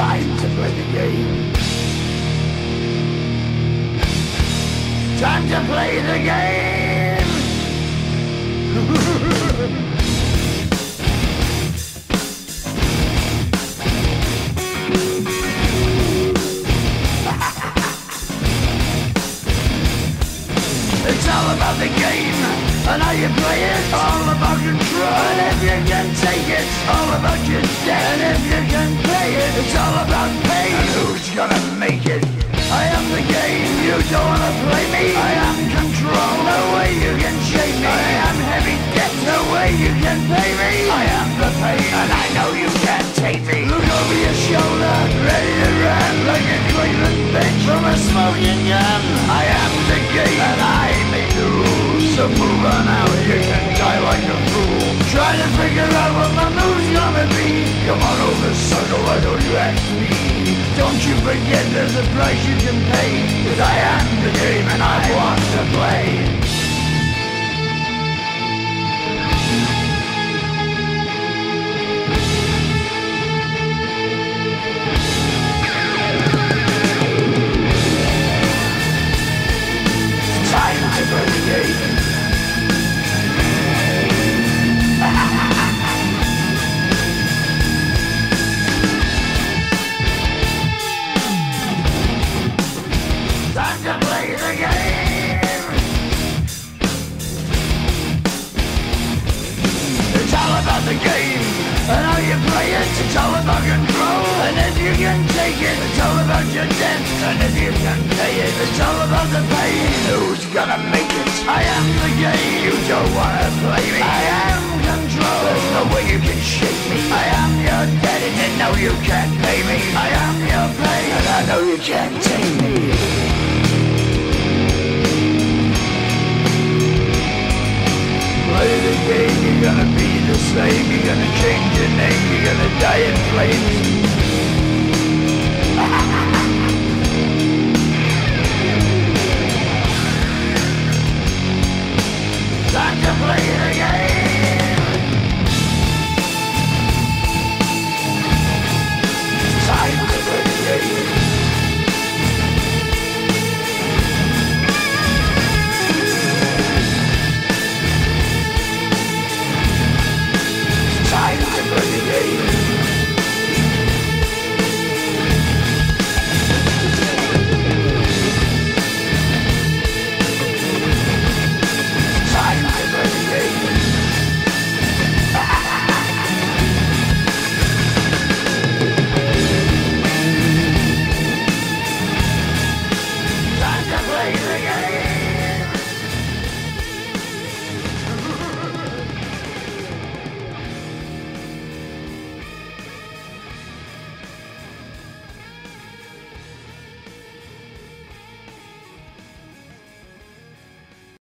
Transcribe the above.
Time to play the game. Time to play the game. It's all about the game and how you play it. All about control, and if you can take it, all about your debt. And if you can pay it, it's all about pain. And who's gonna make it? I am the game, you don't wanna play me. I am control, no way you can shake me. I am heavy debt, no way you can pay me. I am the pain, and I know you can't take me. Look over your shoulder, ready to run like a Cleveland bench from a smoking gun. I am the game, and I make the rules. So move on out, you can die like a fool. Try to figure out what my move's gonna be. Come on over, sucker, why don't you ask me? Don't you forget there's a price you can pay. 'Cause I am the game and I want to play. Time to play the game. Time to play the game. It's all about the game and how you play it. It's all about control, and if you can take it, it's all about your debt. And if you can pay it, it's all about the pain. Who's gonna make it? I am the game. You don't wanna play me. I am control. There's no way you can shake me. I am your debt, and you know you can't pay me. I am your pain, and I know you can't take me. Play the game, you're gonna be the same. You're gonna change your name, you're gonna die in flames.